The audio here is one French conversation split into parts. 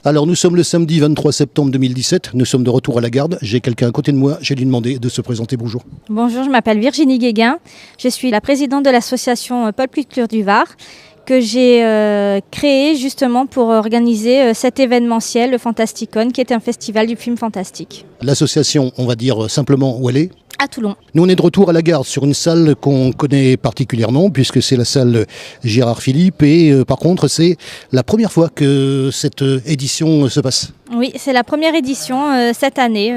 Alors nous sommes le samedi 23 septembre 2017, nous sommes de retour à la Garde. J'ai quelqu'un à côté de moi, j'ai lui demandé de se présenter. Bonjour. Bonjour, je m'appelle Virginie Guéguin, je suis la présidente de l'association Paul Culture du Var que j'ai créée justement pour organiser cet événementiel, le Fantasticon, qui est un festival du film fantastique. L'association, on va dire simplement où elle est. À Toulon. Nous on est de retour à la Garde sur une salle qu'on connaît particulièrement puisque c'est la salle Gérard Philippe et par contre c'est la première fois que cette édition se passe. Oui, c'est la première édition cette année,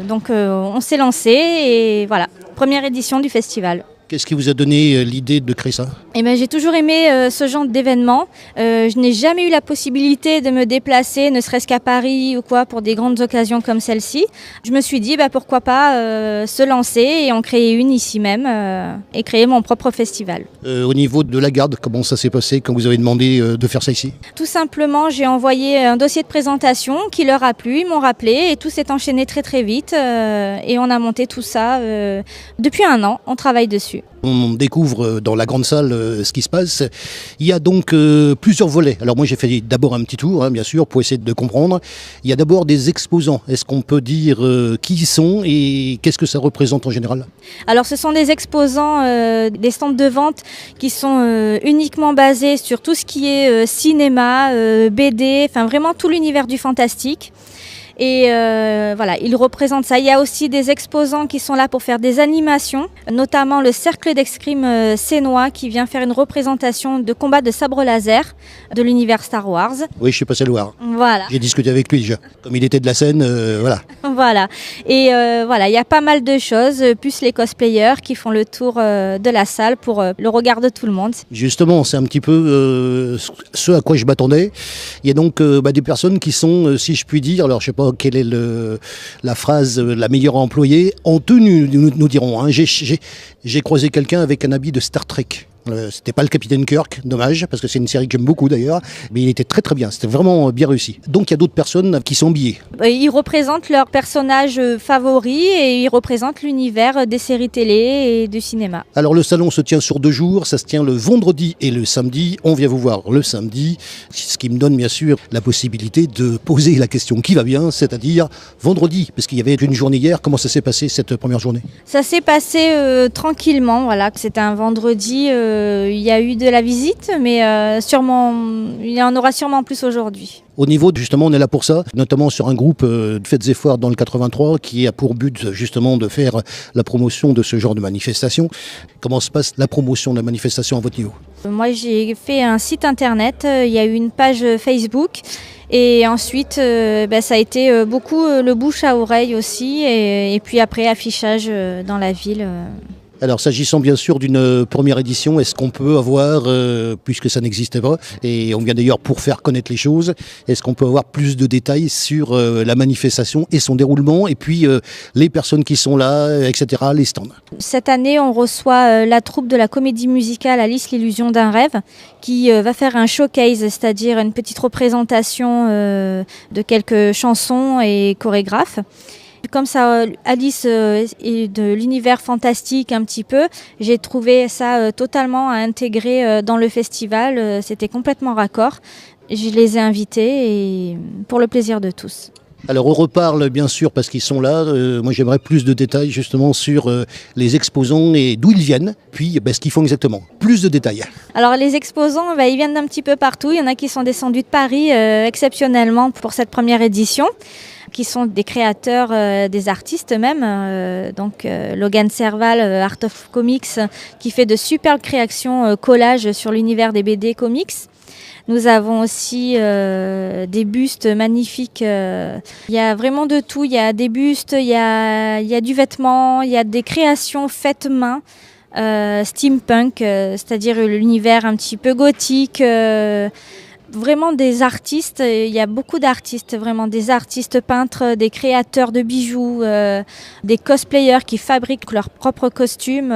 donc on s'est lancé et voilà, première édition du festival. Qu'est-ce qui vous a donné l'idée de créer ça ? Eh ben, j'ai toujours aimé ce genre d'événement. Je n'ai jamais eu la possibilité de me déplacer, ne serait-ce qu'à Paris ou quoi, pour des grandes occasions comme celle-ci. Je me suis dit, pourquoi pas se lancer et en créer une ici même et créer mon propre festival. Au niveau de la Garde, comment ça s'est passé quand vous avez demandé de faire ça ici ? Tout simplement, j'ai envoyé un dossier de présentation qui leur a plu, ils m'ont rappelé et tout s'est enchaîné très très vite et on a monté tout ça depuis 1 an, on travaille dessus. On découvre dans la grande salle ce qui se passe. Il y a donc plusieurs volets. Alors moi j'ai fait d'abord un petit tour, bien sûr, pour essayer de comprendre. Il y a d'abord des exposants. Est-ce qu'on peut dire qui ils sont et qu'est-ce que ça représente en général ? Alors ce sont des exposants, des stands de vente qui sont uniquement basés sur tout ce qui est cinéma, BD, enfin vraiment tout l'univers du fantastique. Et voilà, ils représentent ça. Il y a aussi des exposants qui sont là pour faire des animations, notamment le Cercle d'Escrime Sénois qui vient faire une représentation de combat de sabre laser de l'univers Star Wars. Oui, je suis passé le voir. Voilà. J'ai discuté avec lui déjà. Comme il était de la scène, voilà. Voilà. Et voilà, il y a pas mal de choses, plus les cosplayers qui font le tour de la salle pour le regard de tout le monde. Justement, c'est un petit peu ce à quoi je m'attendais. Il y a donc des personnes qui sont, si je puis dire, alors je sais pas quelle est la phrase la meilleure à employer, en tenue, nous dirons. Hein. J'ai croisé quelqu'un avec un habit de Star Trek. C'était pas le Capitaine Kirk, dommage, parce que c'est une série que j'aime beaucoup d'ailleurs, mais il était très très bien, c'était vraiment bien réussi. Donc il y a d'autres personnes qui sont habillées. Ils représentent leurs personnages favoris et ils représentent l'univers des séries télé et du cinéma. Alors le salon se tient sur 2 jours, ça se tient le vendredi et le samedi. On vient vous voir le samedi, ce qui me donne bien sûr la possibilité de poser la question qui va bien, c'est-à-dire vendredi, parce qu'il y avait une journée hier. Comment ça s'est passé cette première journée ? Ça s'est passé tranquillement, voilà. C'était un vendredi. Il y a eu de la visite, mais sûrement, il y en aura sûrement plus aujourd'hui. Au niveau, justement, on est là pour ça, notamment sur un groupe de Fêtes et Foires dans le 83 qui a pour but justement de faire la promotion de ce genre de manifestation. Comment se passe la promotion de la manifestation à votre niveau ? Moi, j'ai fait un site internet, il y a eu une page Facebook et ensuite, ça a été beaucoup le bouche à oreille aussi et puis après affichage dans la ville. Alors, s'agissant bien sûr d'une première édition, est-ce qu'on peut avoir, puisque ça n'existait pas, et on vient d'ailleurs pour faire connaître les choses, est-ce qu'on peut avoir plus de détails sur la manifestation et son déroulement, et puis les personnes qui sont là, etc., les stands ? Cette année, on reçoit la troupe de la comédie musicale Alice l'illusion d'un rêve, qui va faire un showcase, c'est-à-dire une petite représentation de quelques chansons et chorégraphes. Comme ça, Alice est de l'univers fantastique un petit peu, j'ai trouvé ça totalement à intégrer dans le festival. C'était complètement raccord. Je les ai invités et pour le plaisir de tous. Alors on reparle bien sûr parce qu'ils sont là. Moi j'aimerais plus de détails justement sur les exposants et d'où ils viennent, puis ce qu'ils font exactement. Plus de détails. Alors les exposants, ils viennent d'un petit peu partout. Il y en a qui sont descendus de Paris exceptionnellement pour cette première édition, qui sont des créateurs, des artistes même. Donc Logan Serval, Art of Comics, qui fait de superbes créations collages sur l'univers des BD comics. Nous avons aussi des bustes magnifiques. Il y a vraiment de tout. Il y a des bustes, il y a du vêtement, il y a des créations faites main, steampunk, c'est-à-dire l'univers un petit peu gothique. Vraiment des artistes, il y a beaucoup d'artistes, vraiment des artistes peintres, des créateurs de bijoux, des cosplayers qui fabriquent leurs propres costumes.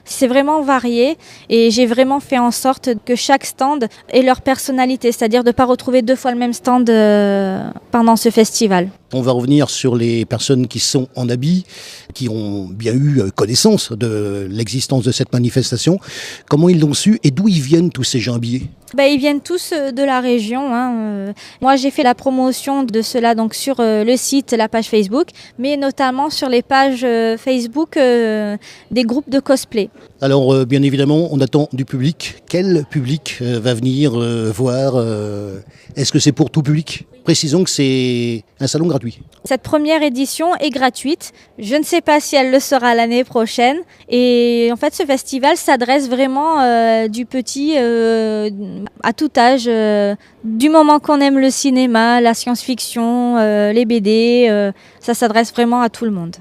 C'est vraiment varié et j'ai vraiment fait en sorte que chaque stand ait leur personnalité, c'est-à-dire de ne pas retrouver 2 fois le même stand pendant ce festival. On va revenir sur les personnes qui sont en habit, qui ont bien eu connaissance de l'existence de cette manifestation. Comment ils l'ont su et d'où ils viennent tous ces gens habillés ? Ils viennent tous de la région. Moi, j'ai fait la promotion de cela donc sur le site, la page Facebook, mais notamment sur les pages Facebook des groupes de cosplay. Alors, bien évidemment, on attend du public. Quel public va venir voir Est-ce que c'est pour tout public ? Précisons que c'est un salon gratuit. Cette première édition est gratuite. Je ne sais pas si elle le sera l'année prochaine. Et en fait, ce festival s'adresse vraiment du petit à tout âge. Du moment qu'on aime le cinéma, la science-fiction, les BD, ça s'adresse vraiment à tout le monde.